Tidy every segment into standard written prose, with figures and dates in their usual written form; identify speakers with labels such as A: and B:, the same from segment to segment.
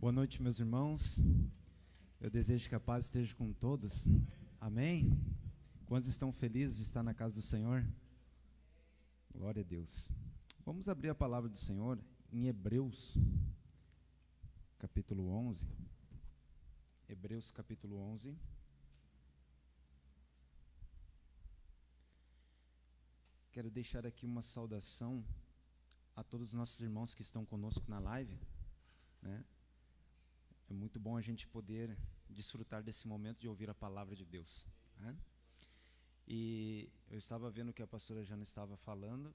A: Boa noite, meus irmãos. Eu desejo que a paz esteja com todos. Amém? Quantos estão felizes de estar na casa do Senhor? Glória a Deus. Vamos abrir a palavra do Senhor em Hebreus, capítulo 11. Hebreus, capítulo 11. Quero deixar aqui uma saudação a todos os nossos irmãos que estão conosco na live, né? É muito bom a gente poder desfrutar desse momento de ouvir a palavra de Deus, né? E eu estava vendo o que a pastora Jana estava falando,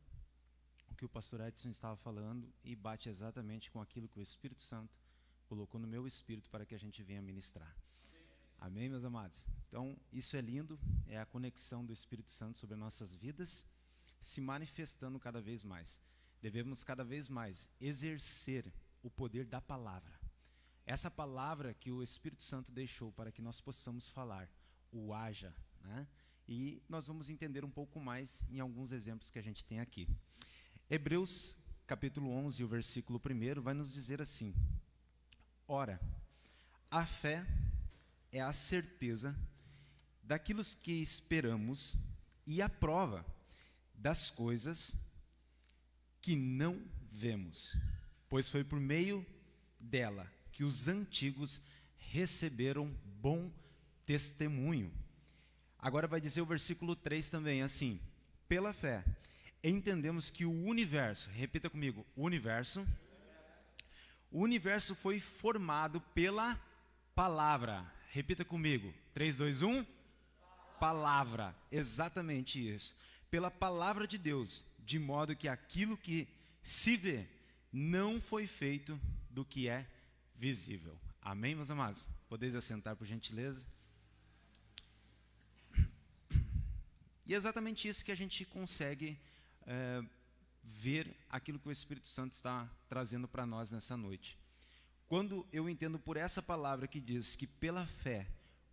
A: o que o pastor Edson estava falando, e bate exatamente com aquilo que o Espírito Santo colocou no meu espírito para que a gente venha ministrar. Amém, meus amados? Então, isso é lindo, é a conexão do Espírito Santo sobre nossas vidas, se manifestando cada vez mais. Devemos cada vez mais exercer o poder da palavra. Essa palavra que o Espírito Santo deixou para que nós possamos falar, o haja, né? E nós vamos entender um pouco mais em alguns exemplos que a gente tem aqui. Hebreus, capítulo 11, o versículo 1, vai nos dizer assim: Ora, a fé é a certeza daquilo que esperamos e a prova das coisas que não vemos, pois foi por meio dela que os antigos receberam bom testemunho. Agora vai dizer o versículo 3 também, assim: pela fé, entendemos que o universo, repita comigo, o universo foi formado pela palavra. Repita comigo, 3, 2, 1, palavra, exatamente isso, pela palavra de Deus, de modo que aquilo que se vê não foi feito do que é visível. Amém, meus amados? Podeis assentar, por gentileza? E é exatamente isso que a gente consegue ver aquilo que o Espírito Santo está trazendo para nós nessa noite. Quando eu entendo por essa palavra que diz que pela fé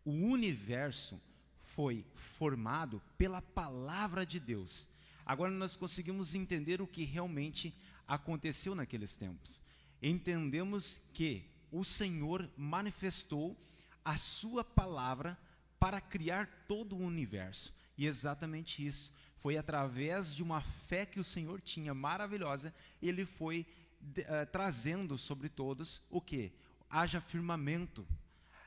A: o universo foi formado pela palavra de Deus, agora nós conseguimos entender o que realmente aconteceu naqueles tempos. Entendemos que o Senhor manifestou a sua palavra para criar todo o universo. E exatamente isso. Foi através de uma fé que o Senhor tinha maravilhosa, ele foi trazendo sobre todos o quê? Haja firmamento.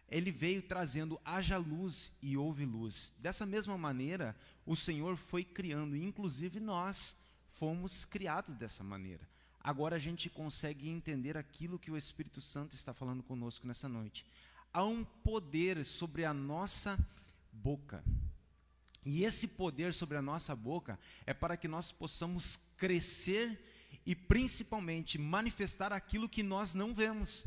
A: Ele veio trazendo haja luz e houve luz. Dessa mesma maneira, o Senhor foi criando, inclusive nós fomos criados dessa maneira. Agora a gente consegue entender aquilo que o Espírito Santo está falando conosco nessa noite. Há um poder sobre a nossa boca. E esse poder sobre a nossa boca é para que nós possamos crescer e principalmente manifestar aquilo que nós não vemos.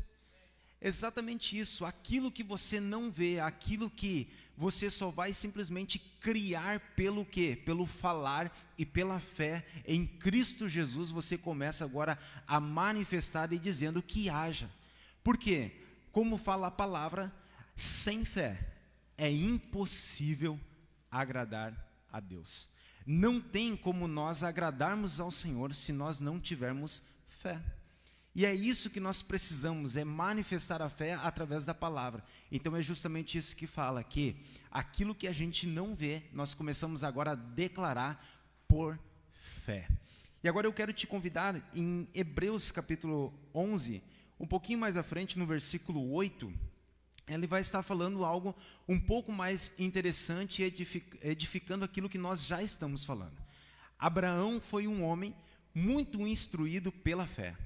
A: Exatamente isso, aquilo que você não vê, aquilo que você só vai simplesmente criar pelo quê? Pelo falar e pela fé em Cristo Jesus, você começa agora a manifestar e dizendo que haja. Por quê? Como fala a palavra, sem fé é impossível agradar a Deus. Não tem como nós agradarmos ao Senhor se nós não tivermos fé. E é isso que nós precisamos, é manifestar a fé através da palavra. Então é justamente isso que fala, que aquilo que a gente não vê, nós começamos agora a declarar por fé. E agora eu quero te convidar em Hebreus capítulo 11, um pouquinho mais à frente, no versículo 8, ele vai estar falando algo um pouco mais interessante, edificando aquilo que nós já estamos falando. Abraão foi um homem muito instruído pela fé.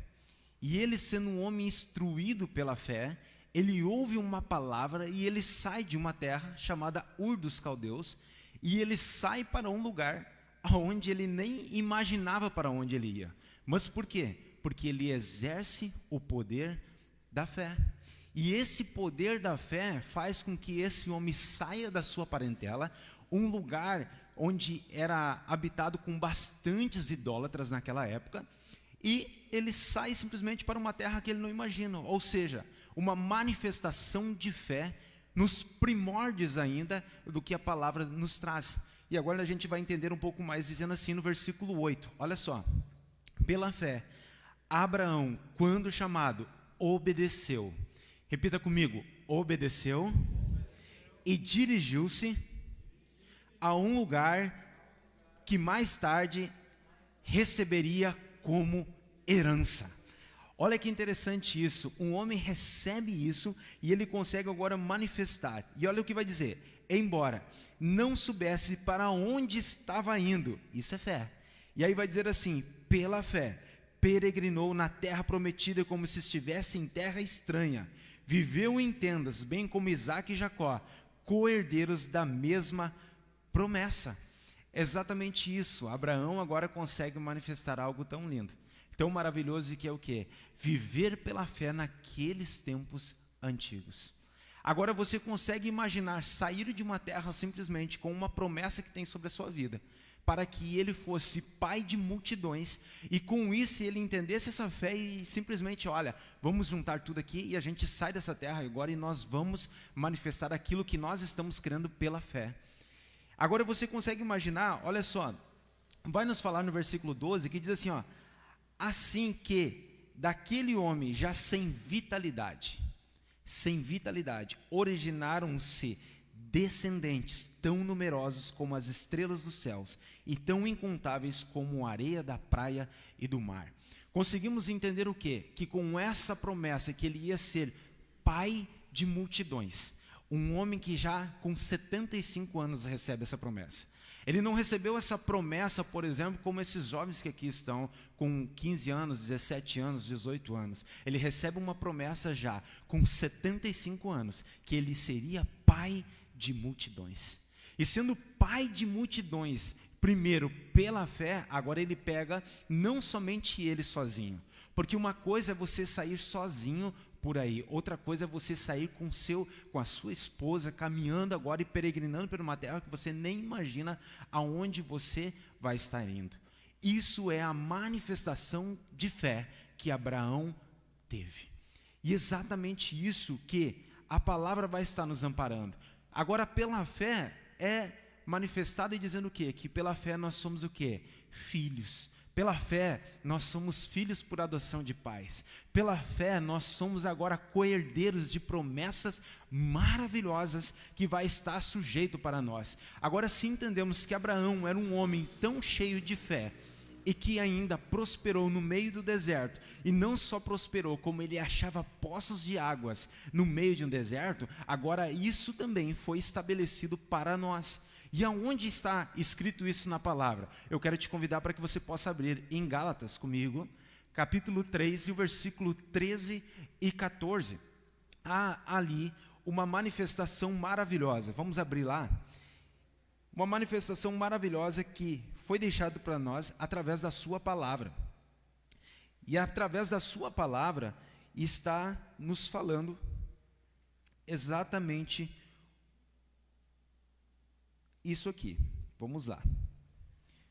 A: E ele, sendo um homem instruído pela fé, ele ouve uma palavra e ele sai de uma terra chamada Ur dos Caldeus, e ele sai para um lugar onde ele nem imaginava para onde ele ia. Mas por quê? Porque ele exerce o poder da fé. E esse poder da fé faz com que esse homem saia da sua parentela, um lugar onde era habitado com bastantes idólatras naquela época, e ele sai simplesmente para uma terra que ele não imagina, ou seja, uma manifestação de fé nos primórdios ainda do que a palavra nos traz. E agora a gente vai entender um pouco mais, dizendo assim no versículo 8, olha só: pela fé, Abraão, quando chamado, obedeceu, Repita comigo: obedeceu e dirigiu-se a um lugar que mais tarde receberia como herança. Olha que interessante isso, um homem recebe isso e ele consegue agora manifestar, e olha o que vai dizer: embora não soubesse para onde estava indo, isso é fé, e aí vai dizer assim: pela fé, peregrinou na terra prometida como se estivesse em terra estranha, viveu em tendas, bem como Isaque e Jacó, co-herdeiros da mesma promessa. Exatamente isso, Abraão agora consegue manifestar algo tão lindo, tão maravilhoso, que é o quê? Viver pela fé naqueles tempos antigos. Agora você consegue imaginar sair de uma terra simplesmente com uma promessa que tem sobre a sua vida, para que ele fosse pai de multidões, e com isso ele entendesse essa fé e simplesmente, olha, vamos juntar tudo aqui e a gente sai dessa terra agora e nós vamos manifestar aquilo que nós estamos crendo pela fé. Agora você consegue imaginar, olha só, vai nos falar no versículo 12, que diz assim, ó: assim que daquele homem já sem vitalidade, originaram-se descendentes tão numerosos como as estrelas dos céus e tão incontáveis como a areia da praia e do mar. Conseguimos entender o quê? Que com essa promessa que ele ia ser pai de multidões, um homem que já com 75 anos recebe essa promessa. Ele não recebeu essa promessa, por exemplo, como esses jovens que aqui estão, com 15 anos, 17 anos, 18 anos. Ele recebe uma promessa já, com 75 anos, que ele seria pai de multidões. E sendo pai de multidões, primeiro pela fé, agora ele pega não somente ele sozinho. Porque uma coisa é você sair sozinho por aí, outra coisa é você sair com a sua esposa, caminhando agora e peregrinando por uma terra que você nem imagina aonde você vai estar indo. Isso é a manifestação de fé que Abraão teve. E exatamente isso que a palavra vai estar nos amparando. Agora, pela fé é manifestado e dizendo o quê? Que pela fé nós somos o quê? Filhos. Pela fé, nós somos filhos por adoção de pais. Pela fé, nós somos agora co-herdeiros de promessas maravilhosas que vai estar sujeito para nós. Agora, se entendemos que Abraão era um homem tão cheio de fé e que ainda prosperou no meio do deserto, e não só prosperou, como ele achava poços de águas no meio de um deserto, agora isso também foi estabelecido para nós. E aonde está escrito isso na palavra? Eu quero te convidar para que você possa abrir em Gálatas comigo, capítulo 3, e o versículo 13 e 14. Há ali uma manifestação maravilhosa. Vamos abrir lá? Uma manifestação maravilhosa que foi deixada para nós através da sua palavra. E através da sua palavra está nos falando exatamente isso aqui. Vamos lá.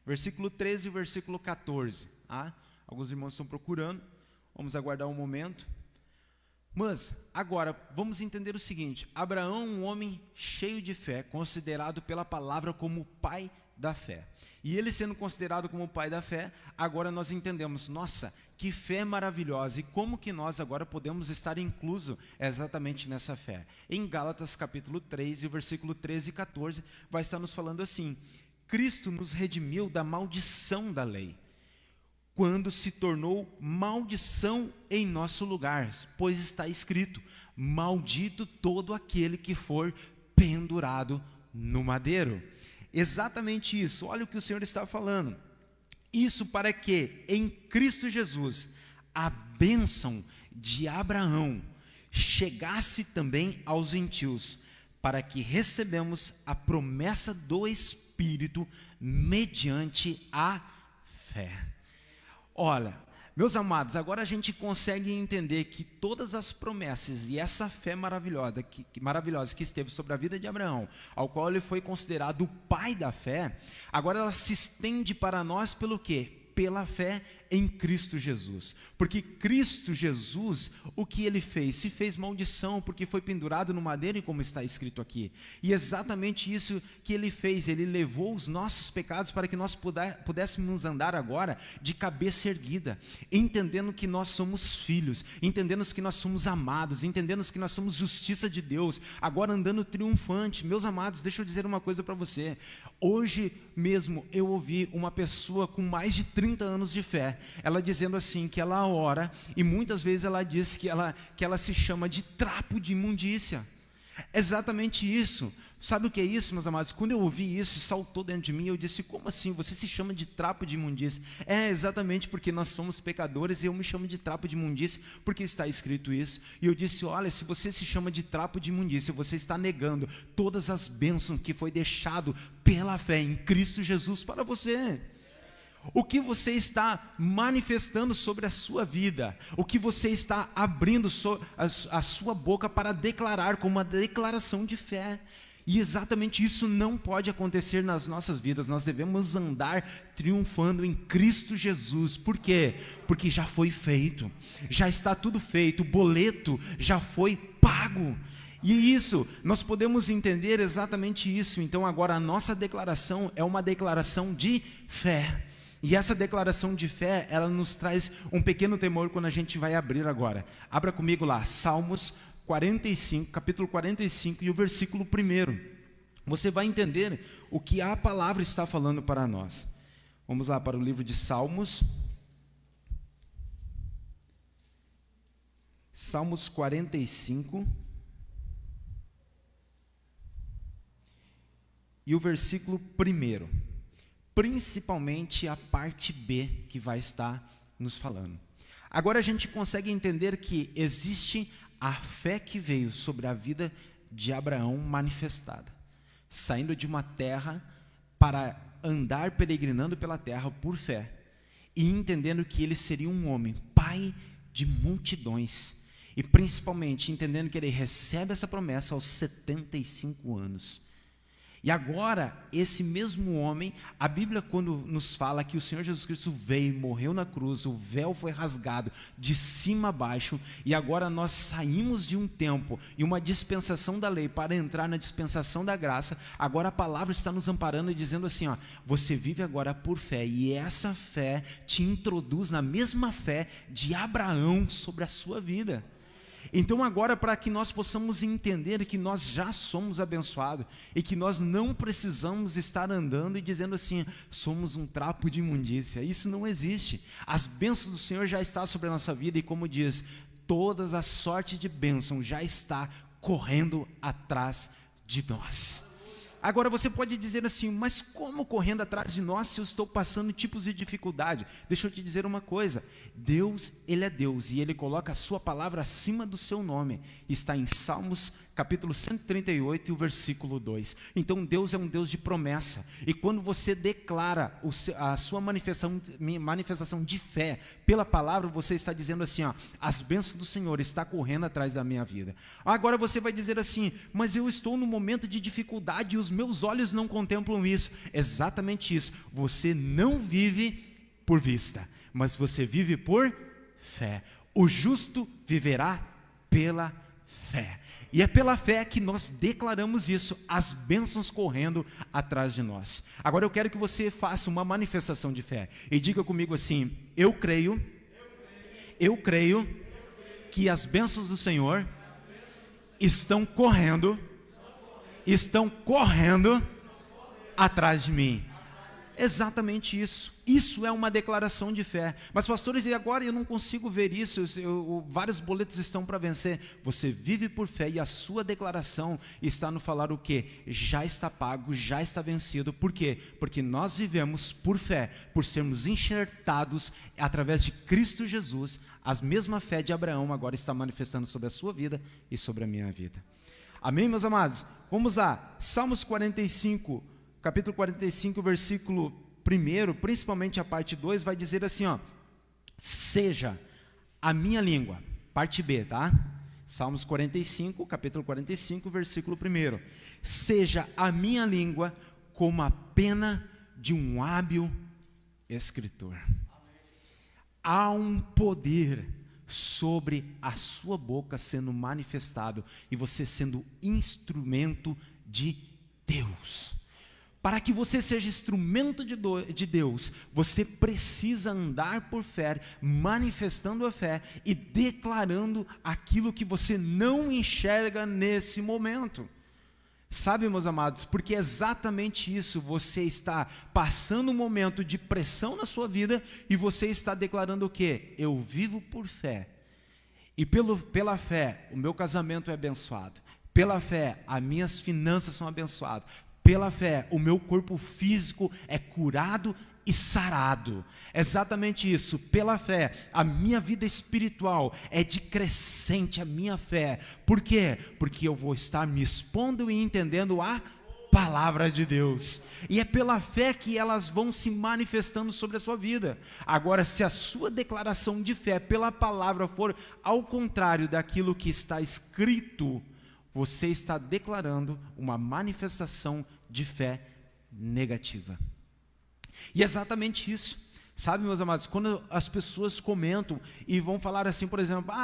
A: Versículo 13 e versículo 14. Alguns irmãos estão procurando. Vamos aguardar um momento. Mas, agora, vamos entender o seguinte. Abraão, um homem cheio de fé, considerado pela palavra como o pai da fé. E ele sendo considerado como o pai da fé, agora nós entendemos, nossa, que fé maravilhosa, e como que nós agora podemos estar incluso exatamente nessa fé. Em Gálatas capítulo 3, e o versículo 13 e 14, vai estar nos falando assim: Cristo nos redimiu da maldição da lei, quando se tornou maldição em nosso lugar, pois está escrito: maldito todo aquele que for pendurado no madeiro. Exatamente isso, olha o que o Senhor está falando. Isso para que em Cristo Jesus a bênção de Abraão chegasse também aos gentios, para que recebemos a promessa do Espírito mediante a fé. Olha, meus amados, agora a gente consegue entender que todas as promessas e essa fé maravilhosa que esteve sobre a vida de Abraão, ao qual ele foi considerado o pai da fé, agora ela se estende para nós pelo quê? Pela fé em Cristo Jesus. Porque Cristo Jesus, o que ele fez? Se fez maldição, porque foi pendurado no madeiro, como está escrito aqui. E exatamente isso que ele fez, ele levou os nossos pecados para que nós pudéssemos andar agora de cabeça erguida, entendendo que nós somos filhos, entendendo que nós somos amados, entendendo que nós somos justiça de Deus, agora andando triunfante. Meus amados, deixa eu dizer uma coisa para você. Hoje mesmo eu ouvi uma pessoa com mais de 30 anos de fé, ela dizendo assim, que ela ora, e muitas vezes ela diz que ela se chama de trapo de imundícia. Exatamente isso. Sabe o que é isso, meus amados? Quando eu ouvi isso, saltou dentro de mim, eu disse, como assim? Você se chama de trapo de imundícia? É exatamente porque nós somos pecadores, e eu me chamo de trapo de imundícia, porque está escrito isso. E eu disse, olha, se você se chama de trapo de imundícia, você está negando todas as bênçãos que foi deixado pela fé em Cristo Jesus para você. O que você está manifestando sobre a sua vida, o que você está abrindo a sua boca para declarar como uma declaração de fé. E exatamente isso não pode acontecer nas nossas vidas. Nós devemos andar triunfando em Cristo Jesus. Por quê? Porque já foi feito, já está tudo feito, o boleto já foi pago. E isso, nós podemos entender exatamente isso. Então agora a nossa declaração é uma declaração de fé. E essa declaração de fé, ela nos traz um pequeno temor quando a gente vai abrir agora. Abra comigo lá, Salmos 45, capítulo 45 e o versículo 1. Você vai entender o que a palavra está falando para nós. Vamos lá para o livro de Salmos. Salmos 45. E o versículo 1. Principalmente a parte B que vai estar nos falando. Agora a gente consegue entender que existe a fé que veio sobre a vida de Abraão manifestada, saindo de uma terra para andar peregrinando pela terra por fé, e entendendo que ele seria um homem, pai de multidões, e principalmente entendendo que ele recebe essa promessa aos 75 anos. E agora, esse mesmo homem, a Bíblia quando nos fala que o Senhor Jesus Cristo veio, morreu na cruz, o véu foi rasgado de cima a baixo, e agora nós saímos de um tempo e uma dispensação da lei para entrar na dispensação da graça. Agora a palavra está nos amparando e dizendo assim, ó, você vive agora por fé, e essa fé te introduz na mesma fé de Abraão sobre a sua vida. Então agora, para que nós possamos entender que nós já somos abençoados e que nós não precisamos estar andando e dizendo assim, somos um trapo de imundícia, isso não existe. As bênçãos do Senhor já estão sobre a nossa vida, e como diz, todas as sortes de bênção já está correndo atrás de nós. Agora você pode dizer assim, mas como correndo atrás de nós se eu estou passando tipos de dificuldade? Deixa eu te dizer uma coisa, Deus, Ele é Deus, e Ele coloca a sua palavra acima do seu nome. Está em Salmos capítulo 138 e o versículo 2. Então Deus é um Deus de promessa, e quando você declara a sua manifestação de fé pela palavra, você está dizendo assim, ó, as bênçãos do Senhor estão correndo atrás da minha vida. Agora você vai dizer assim, mas eu estou num momento de dificuldade e os meus olhos não contemplam isso. Exatamente isso, você não vive por vista, mas você vive por fé. O justo viverá pela fé. E é pela fé que nós declaramos isso, as bênçãos correndo atrás de nós. Agora eu quero que você faça uma manifestação de fé e diga comigo assim, eu creio que as bênçãos do Senhor estão correndo atrás de mim. Exatamente isso. Isso é uma declaração de fé. Mas pastores, e agora eu não consigo ver isso, vários boletos estão para vencer. Você vive por fé e a sua declaração está no falar o quê? Já está pago, já está vencido. Por quê? Porque nós vivemos por fé, por sermos enxertados através de Cristo Jesus. A mesma fé de Abraão agora está manifestando sobre a sua vida e sobre a minha vida. Amém, meus amados? Vamos lá, Salmos 45, capítulo 45, versículo 1, principalmente a parte 2, vai dizer assim, ó, seja a minha língua, parte B, tá? Salmos 45, capítulo 45, versículo 1, seja a minha língua como a pena de um hábil escritor. há um poder sobre a sua boca sendo manifestado e você sendo instrumento de Deus. Para que você seja instrumento de Deus, você precisa andar por fé, manifestando a fé e declarando aquilo que você não enxerga nesse momento. Sabe, meus amados, porque é exatamente isso, você está passando um momento de pressão na sua vida e você está declarando o quê? Eu vivo por fé. E pela fé, o meu casamento é abençoado. Pela fé, as minhas finanças são abençoadas. Pela fé, o meu corpo físico é curado e sarado. Exatamente isso. Pela fé, a minha vida espiritual é de crescente, a minha fé. Por quê? Porque eu vou estar me expondo e entendendo a palavra de Deus. E é pela fé que elas vão se manifestando sobre a sua vida. Agora, se a sua declaração de fé pela palavra for ao contrário daquilo que está escrito, você está declarando uma manifestação de fé negativa. E é exatamente isso. Sabe, meus amados, quando as pessoas comentam e vão falar assim, por exemplo,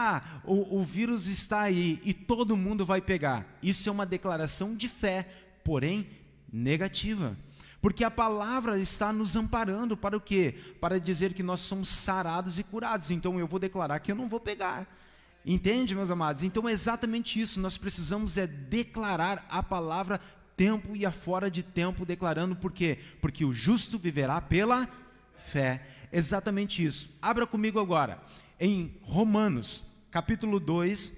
A: o vírus está aí e todo mundo vai pegar. Isso é uma declaração de fé, porém negativa. Porque a palavra está nos amparando para o quê? Para dizer que nós somos sarados e curados. Então eu vou declarar que eu não vou pegar. Entende, meus amados? Então é exatamente isso, nós precisamos declarar a palavra tempo e afora de tempo, declarando por quê? Porque o justo viverá pela fé, exatamente isso. Abra comigo agora, em Romanos, capítulo 2,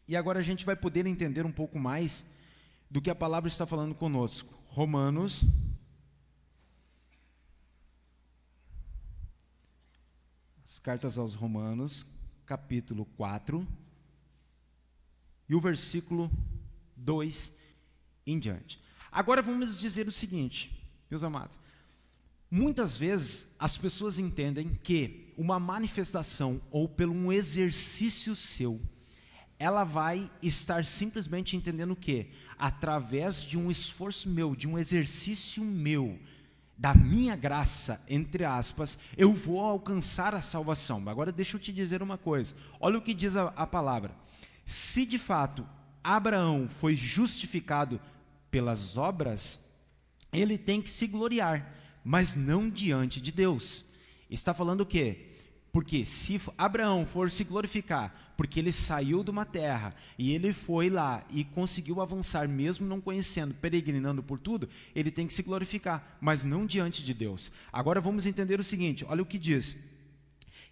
A: e agora a gente vai poder entender um pouco mais do que a palavra está falando conosco. Romanos, as cartas aos Romanos, capítulo 4, e o versículo 2 em diante. Agora vamos dizer o seguinte, meus amados, muitas vezes as pessoas entendem que uma manifestação ou pelo um exercício seu, ela vai estar simplesmente entendendo o quê? Através de um esforço meu, de um exercício meu, da minha graça, entre aspas, eu vou alcançar a salvação. Agora deixa eu te dizer uma coisa, olha o que diz a palavra. Se de fato Abraão foi justificado pelas obras, ele tem que se gloriar, mas não diante de Deus. Está falando o quê? Porque se Abraão for se glorificar, porque ele saiu de uma terra e ele foi lá e conseguiu avançar, mesmo não conhecendo, peregrinando por tudo, ele tem que se glorificar, mas não diante de Deus. Agora vamos entender o seguinte, olha o que diz.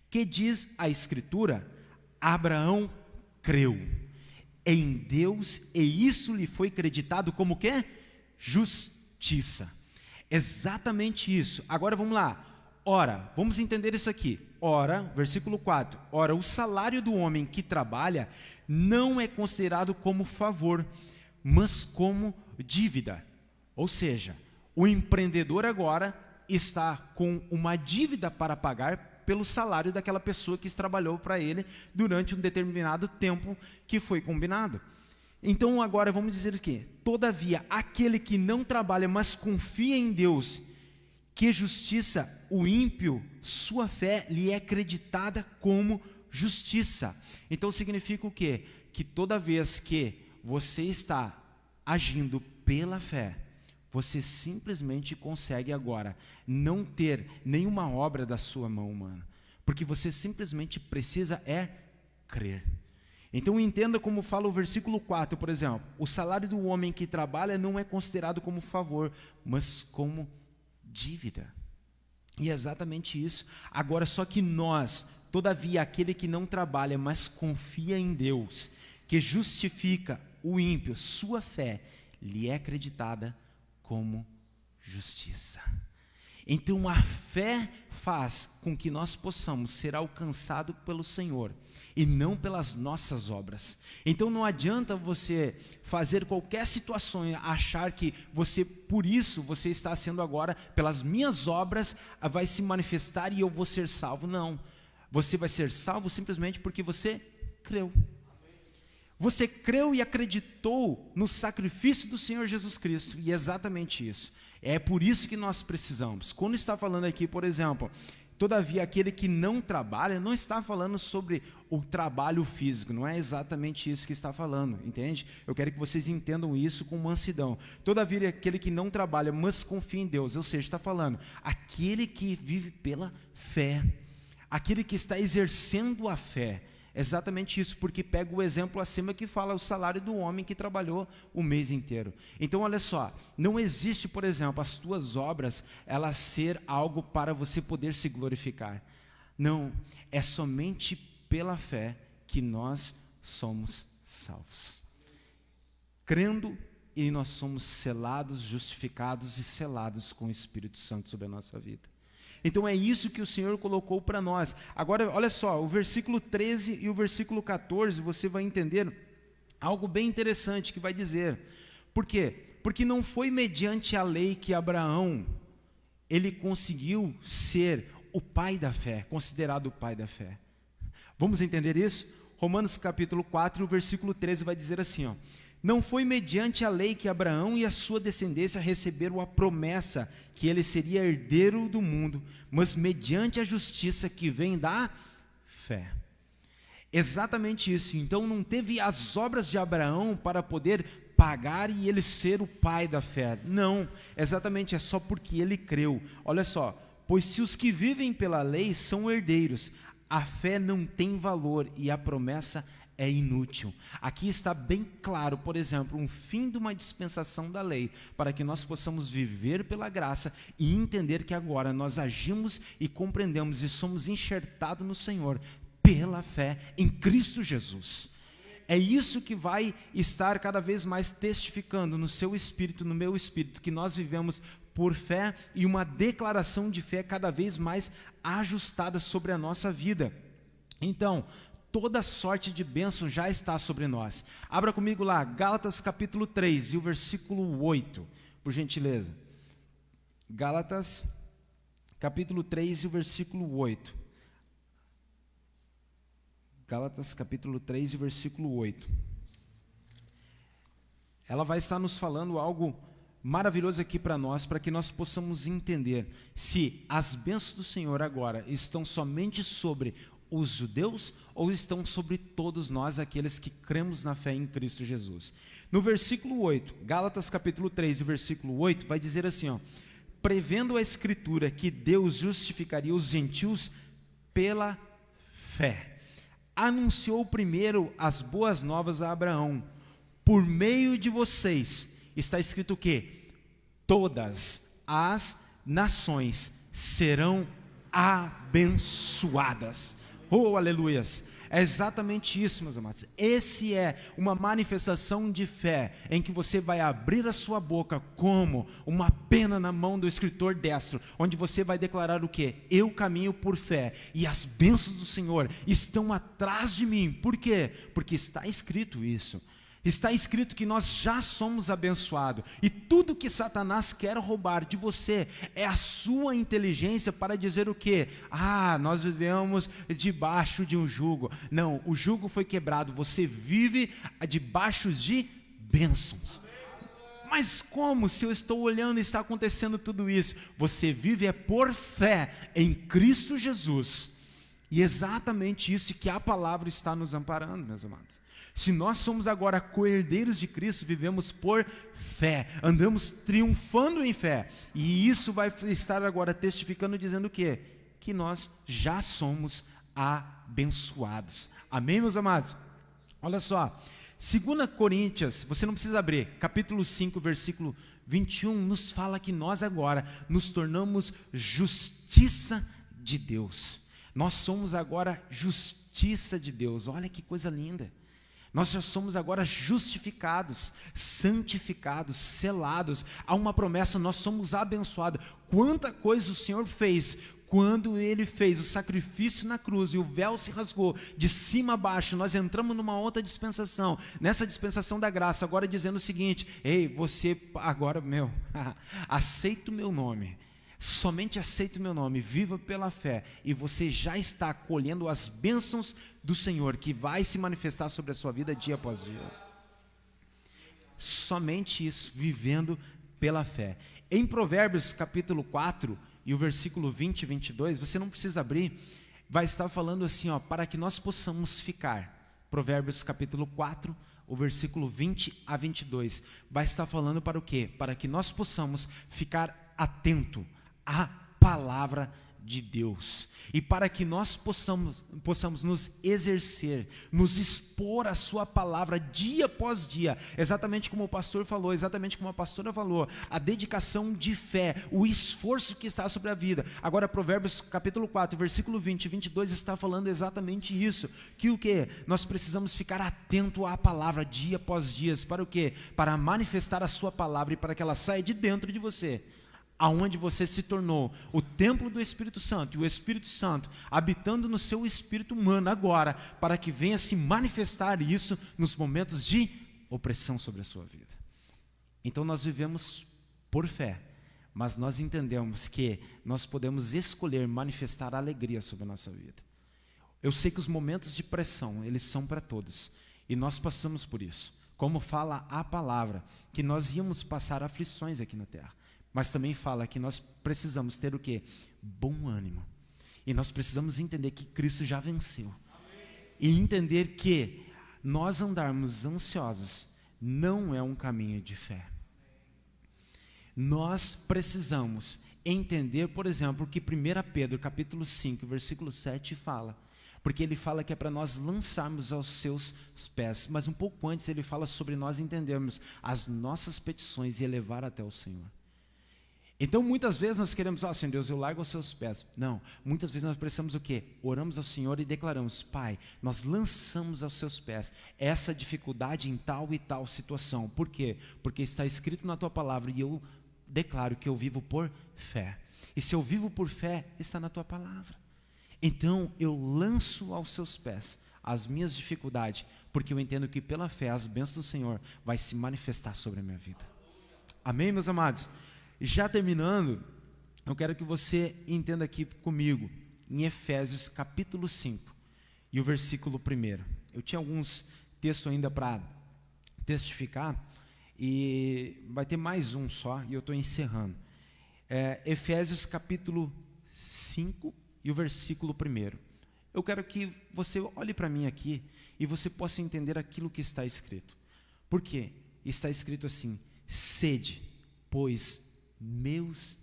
A: Que diz a Escritura? Abraão creu em Deus e isso lhe foi creditado como quê? Justiça. Exatamente isso. Agora vamos lá. Ora, vamos entender isso aqui. Ora, versículo 4. Ora, o salário do homem que trabalha não é considerado como favor, mas como dívida. Ou seja, o empreendedor agora está com uma dívida para pagar pelo salário daquela pessoa que trabalhou para ele durante um determinado tempo que foi combinado. Então agora vamos dizer o quê? Todavia, aquele que não trabalha, mas confia em Deus, que justiça, o ímpio, sua fé lhe é acreditada como justiça. Então significa o quê? Que toda vez que você está agindo pela fé, você simplesmente consegue agora não ter nenhuma obra da sua mão, mano. Porque você simplesmente precisa crer. Então entenda como fala o versículo 4, por exemplo. O salário do homem que trabalha não é considerado como favor, mas como dívida. E é exatamente isso. Agora, só que nós, todavia, aquele que não trabalha, mas confia em Deus, que justifica o ímpio, sua fé lhe é acreditada como justiça. Então a fé faz com que nós possamos ser alcançados pelo Senhor e não pelas nossas obras. Então não adianta você fazer qualquer situação e achar que você, por isso, você está sendo agora, pelas minhas obras, vai se manifestar e eu vou ser salvo. Não, você vai ser salvo simplesmente porque você creu. Você creu e acreditou no sacrifício do Senhor Jesus Cristo, e é exatamente isso. É por isso que nós precisamos. Quando está falando aqui, por exemplo, Todavia, aquele que não trabalha, não está falando sobre o trabalho físico, não é exatamente isso que está falando, entende? Eu quero que vocês entendam isso com mansidão. Todavia, aquele que não trabalha, mas confia em Deus, ou seja, está falando, aquele que vive pela fé, aquele que está exercendo a fé, exatamente isso, porque pega o exemplo acima que fala o salário do homem que trabalhou o mês inteiro. Então olha só, não existe, por exemplo, as tuas obras, elas ser algo para você poder se glorificar. Não, é somente pela fé que nós somos salvos. Crendo, e nós somos selados, justificados e selados com o Espírito Santo sobre a nossa vida. Então é isso que o Senhor colocou para nós. Agora, olha só, o versículo 13 e o versículo 14, você vai entender algo bem interessante que vai dizer. Por quê? Porque não foi mediante a lei que Abraão, ele conseguiu ser o pai da fé, considerado o pai da fé. Vamos entender isso? Romanos capítulo 4, o versículo 13 vai dizer assim, ó. Não foi mediante a lei que Abraão e a sua descendência receberam a promessa que ele seria herdeiro do mundo, mas mediante a justiça que vem da fé. Exatamente isso. Então não teve as obras de Abraão para poder pagar e ele ser o pai da fé. Não, exatamente, é só porque ele creu. Olha só, pois se os que vivem pela lei são herdeiros, a fé não tem valor e a promessa é inútil. Aqui está bem claro, por exemplo, um fim de uma dispensação da lei, para que nós possamos viver pela graça e entender que agora nós agimos e compreendemos e somos enxertados no Senhor pela fé em Cristo Jesus. É isso que vai estar cada vez mais testificando no seu espírito, no meu espírito, que nós vivemos por fé e uma declaração de fé cada vez mais ajustada sobre a nossa vida. Então, toda sorte de bênção já está sobre nós. Abra comigo lá, Gálatas capítulo 3 e o versículo 8, por gentileza. Gálatas capítulo 3 e o versículo 8. Gálatas capítulo 3 e o versículo 8. Ela vai estar nos falando algo maravilhoso aqui para nós, para que nós possamos entender se as bênçãos do Senhor agora estão somente sobre os judeus ou estão sobre todos nós, aqueles que cremos na fé em Cristo Jesus. No versículo 8, Gálatas capítulo 3, o versículo 8, vai dizer assim, ó, prevendo a Escritura que Deus justificaria os gentios pela fé, anunciou primeiro as boas novas a Abraão, por meio de vocês, está escrito o quê? Todas as nações serão abençoadas. Oh, aleluias! É exatamente isso, meus amados. Esse é uma manifestação de fé, em que você vai abrir a sua boca como uma pena na mão do escritor destro, onde você vai declarar o quê? Eu caminho por fé, e as bênçãos do Senhor estão atrás de mim. Por quê? Porque está escrito isso. Está escrito que nós já somos abençoados, e tudo que Satanás quer roubar de você é a sua inteligência para dizer o quê? Ah, nós vivemos debaixo de um jugo. Não, o jugo foi quebrado, você vive debaixo de bênçãos. Mas como, se eu estou olhando e está acontecendo tudo isso? Você vive por fé em Cristo Jesus, e exatamente isso que a palavra está nos amparando, meus amados. Se nós somos agora co-herdeiros de Cristo, vivemos por fé, andamos triunfando em fé, e isso vai estar agora testificando, dizendo o quê? Que nós já somos abençoados. Amém, meus amados? Olha só, 2 Coríntios, você não precisa abrir, capítulo 5, versículo 21, nos fala que nós agora nos tornamos justiça de Deus. Nós somos agora justiça de Deus. Olha que coisa linda. Nós já somos agora justificados, santificados, selados. Há uma promessa, nós somos abençoados. Quanta coisa o Senhor fez quando Ele fez o sacrifício na cruz e o véu se rasgou de cima a baixo. Nós entramos numa outra dispensação, nessa dispensação da graça, agora dizendo o seguinte: ei, você agora, aceita o meu nome. Somente aceite o meu nome, viva pela fé, e você já está colhendo as bênçãos do Senhor, que vai se manifestar sobre a sua vida dia após dia. Somente isso, vivendo pela fé. Em Provérbios capítulo 4, e o versículo 20 e 22, você não precisa abrir, vai estar falando assim, ó, para que nós possamos ficar. Provérbios capítulo 4, o versículo 20 a 22, vai estar falando para o quê? Para que nós possamos ficar atento à palavra de Deus, e para que nós possamos nos exercer, nos expor à sua palavra dia após dia, exatamente como o pastor falou, exatamente como a pastora falou, a dedicação de fé, o esforço que está sobre a vida. Agora Provérbios capítulo 4, versículo 20 e 22 está falando exatamente isso, que o quê? Nós precisamos ficar atento à palavra dia após dia, para o quê? Para manifestar a sua palavra e para que ela saia de dentro de você, aonde você se tornou o templo do Espírito Santo, e o Espírito Santo habitando no seu espírito humano agora, para que venha se manifestar isso nos momentos de opressão sobre a sua vida. Então nós vivemos por fé, mas nós entendemos que nós podemos escolher manifestar alegria sobre a nossa vida. Eu sei que os momentos de pressão, eles são para todos, e nós passamos por isso, como fala a palavra, que nós íamos passar aflições aqui na terra. Mas também fala que nós precisamos ter o quê? Bom ânimo. E nós precisamos entender que Cristo já venceu. E entender que nós andarmos ansiosos não é um caminho de fé. Nós precisamos entender, por exemplo, que 1 Pedro capítulo 5, versículo 7 fala. Porque ele fala que é para nós lançarmos aos seus pés. Mas um pouco antes ele fala sobre nós entendermos as nossas petições e elevar até o Senhor. Então, muitas vezes nós queremos, Senhor Deus, eu largo aos seus pés. Não, muitas vezes nós precisamos o quê? Oramos ao Senhor e declaramos, Pai, nós lançamos aos seus pés essa dificuldade em tal e tal situação. Por quê? Porque está escrito na tua palavra e eu declaro que eu vivo por fé. E se eu vivo por fé, está na tua palavra. Então, eu lanço aos seus pés as minhas dificuldades, porque eu entendo que pela fé as bênçãos do Senhor vai se manifestar sobre a minha vida. Amém, meus amados? Já terminando, eu quero que você entenda aqui comigo, em Efésios capítulo 5, e o versículo 1. Eu tinha alguns textos ainda para testificar, e vai ter mais um só, e eu estou encerrando. Efésios capítulo 5 e o versículo 1. Eu quero que você olhe para mim aqui, e você possa entender aquilo que está escrito. Por quê? Está escrito assim, sede, pois, meus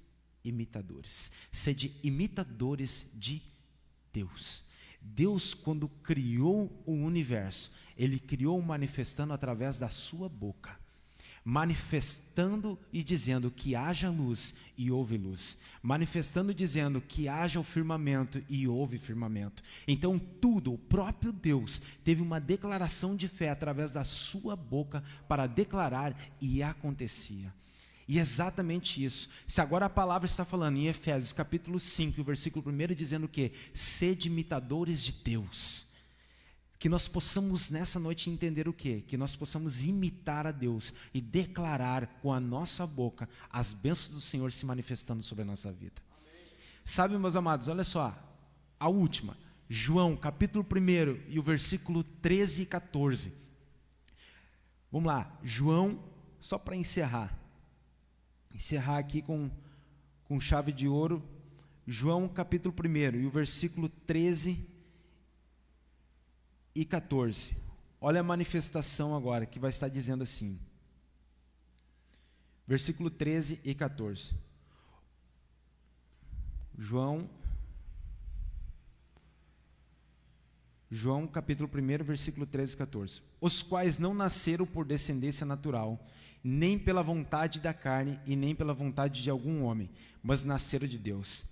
A: imitadores. Sede imitadores de Deus. Deus, quando criou o universo, Ele criou manifestando através da sua boca. Manifestando e dizendo que haja luz e houve luz. Manifestando e dizendo que haja o firmamento e houve firmamento. Então tudo, o próprio Deus, teve uma declaração de fé através da sua boca para declarar e acontecia. E exatamente isso. Se agora a palavra está falando em Efésios capítulo 5, versículo 1, dizendo o quê? Sede imitadores de Deus. Que nós possamos nessa noite entender o quê? Que nós possamos imitar a Deus e declarar com a nossa boca as bênçãos do Senhor se manifestando sobre a nossa vida. Amém. Sabe, meus amados, olha só, a última, João capítulo 1 e o versículo 13 e 14. Vamos lá, João, só para encerrar aqui com chave de ouro, João capítulo 1 e o versículo 13 e 14. Olha a manifestação agora, que vai estar dizendo assim, versículo 13 e 14. João capítulo 1, versículo 13 e 14. Os quais não nasceram por descendência natural, nem pela vontade da carne e nem pela vontade de algum homem, mas nasceram de Deus.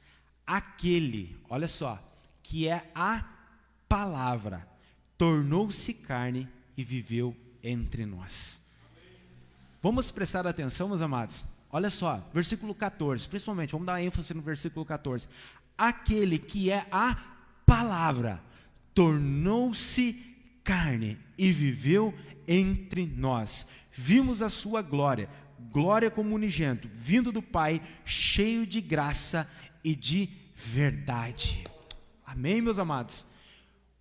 A: Aquele, olha só, que é a palavra, tornou-se carne e viveu entre nós. Vamos prestar atenção, meus amados? Olha só, versículo 14, principalmente, vamos dar ênfase no versículo 14. Aquele que é a palavra, tornou-se carne e viveu entre nós. Vimos a sua glória, glória como unigênito, vindo do Pai, cheio de graça e de verdade. Amém, meus amados?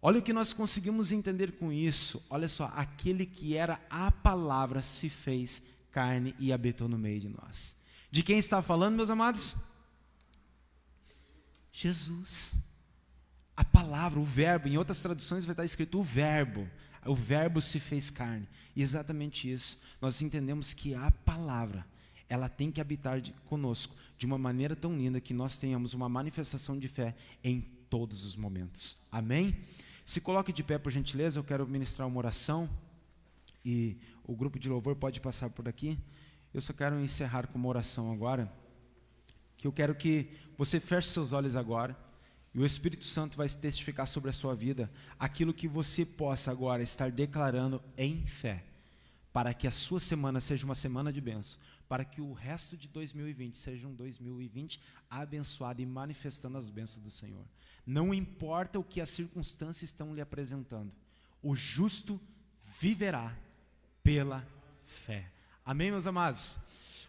A: Olha o que nós conseguimos entender com isso. Olha só, aquele que era a palavra se fez carne e habitou no meio de nós. De quem está falando, meus amados? Jesus. A palavra, o verbo, em outras traduções vai estar escrito o verbo se fez carne. E exatamente isso, nós entendemos que a palavra, ela tem que habitar conosco de uma maneira tão linda que nós tenhamos uma manifestação de fé em todos os momentos. Amém? Se coloque de pé, por gentileza, eu quero ministrar uma oração e o grupo de louvor pode passar por aqui. Eu só quero encerrar com uma oração agora, que eu quero que você feche seus olhos agora e o Espírito Santo vai testificar sobre a sua vida aquilo que você possa agora estar declarando em fé, para que a sua semana seja uma semana de bênção, para que o resto de 2020 seja um 2020 abençoado e manifestando as bênçãos do Senhor. Não importa o que as circunstâncias estão lhe apresentando, o justo viverá pela fé. Amém, meus amados?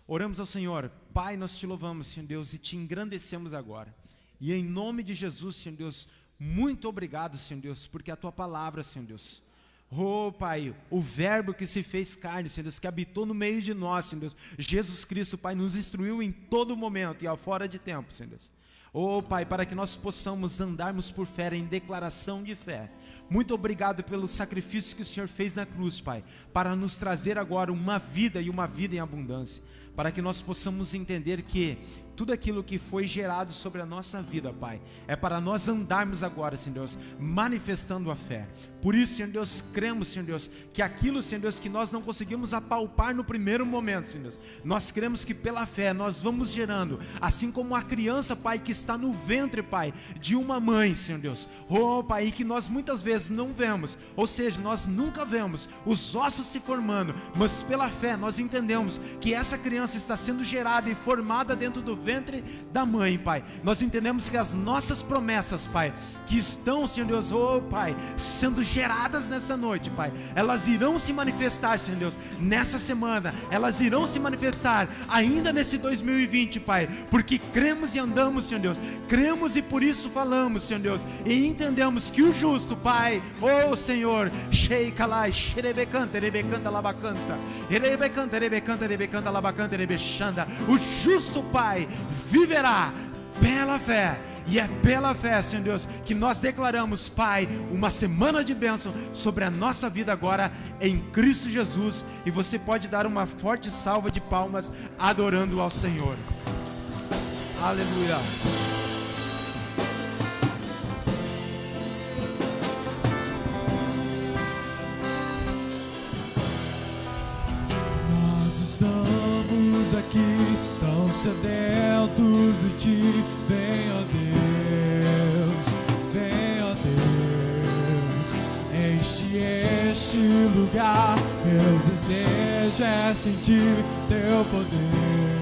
A: Oramos ao Senhor. Pai, nós te louvamos, Senhor Deus, e te engrandecemos agora. E em nome de Jesus, Senhor Deus, muito obrigado, Senhor Deus, porque a tua palavra, Senhor Deus, oh Pai, o verbo que se fez carne, Senhor Deus, que habitou no meio de nós, Senhor Deus, Jesus Cristo, Pai, nos instruiu em todo momento e ao fora de tempo, Senhor Deus. Oh Pai, para que nós possamos andarmos por fé, em declaração de fé. Muito obrigado pelo sacrifício que o Senhor fez na cruz, Pai, para nos trazer agora uma vida e uma vida em abundância, para que nós possamos entender que tudo aquilo que foi gerado sobre a nossa vida, Pai, é para nós andarmos agora, Senhor Deus, manifestando a fé. Por isso, Senhor Deus, cremos, Senhor Deus, que aquilo, Senhor Deus, que nós não conseguimos apalpar no primeiro momento, Senhor Deus, nós cremos que pela fé nós vamos gerando, assim como a criança, Pai, que está no ventre, Pai, de uma mãe, Senhor Deus, oh Pai, que nós muitas vezes não vemos, ou seja, nós nunca vemos os ossos se formando, mas pela fé nós entendemos que essa criança está sendo gerada e formada dentro do ventre da mãe, Pai. Nós entendemos que as nossas promessas, Pai, que estão, Senhor Deus, oh Pai, sendo geradas nessa noite, Pai, elas irão se manifestar, Senhor Deus, nessa semana, elas irão se manifestar ainda nesse 2020, Pai, porque cremos e andamos, Senhor Deus, cremos e por isso falamos, Senhor Deus, e entendemos que o justo, Pai, oh Senhor, Sheikalai, Sherebecanta, Rebecanta, Labacanta, Rebecanta, Rebecanta, Rebecanta, Labacanta, Rebexanda, o justo, Pai, viverá pela fé, e é pela fé, Senhor Deus, que nós declaramos, Pai, uma semana de bênção sobre a nossa vida agora, em Cristo Jesus, e você pode dar uma forte salva de palmas, adorando ao Senhor. Aleluia.
B: Aqui tão sedentos de ti, vem ó Deus, enche este lugar, meu desejo é sentir teu poder.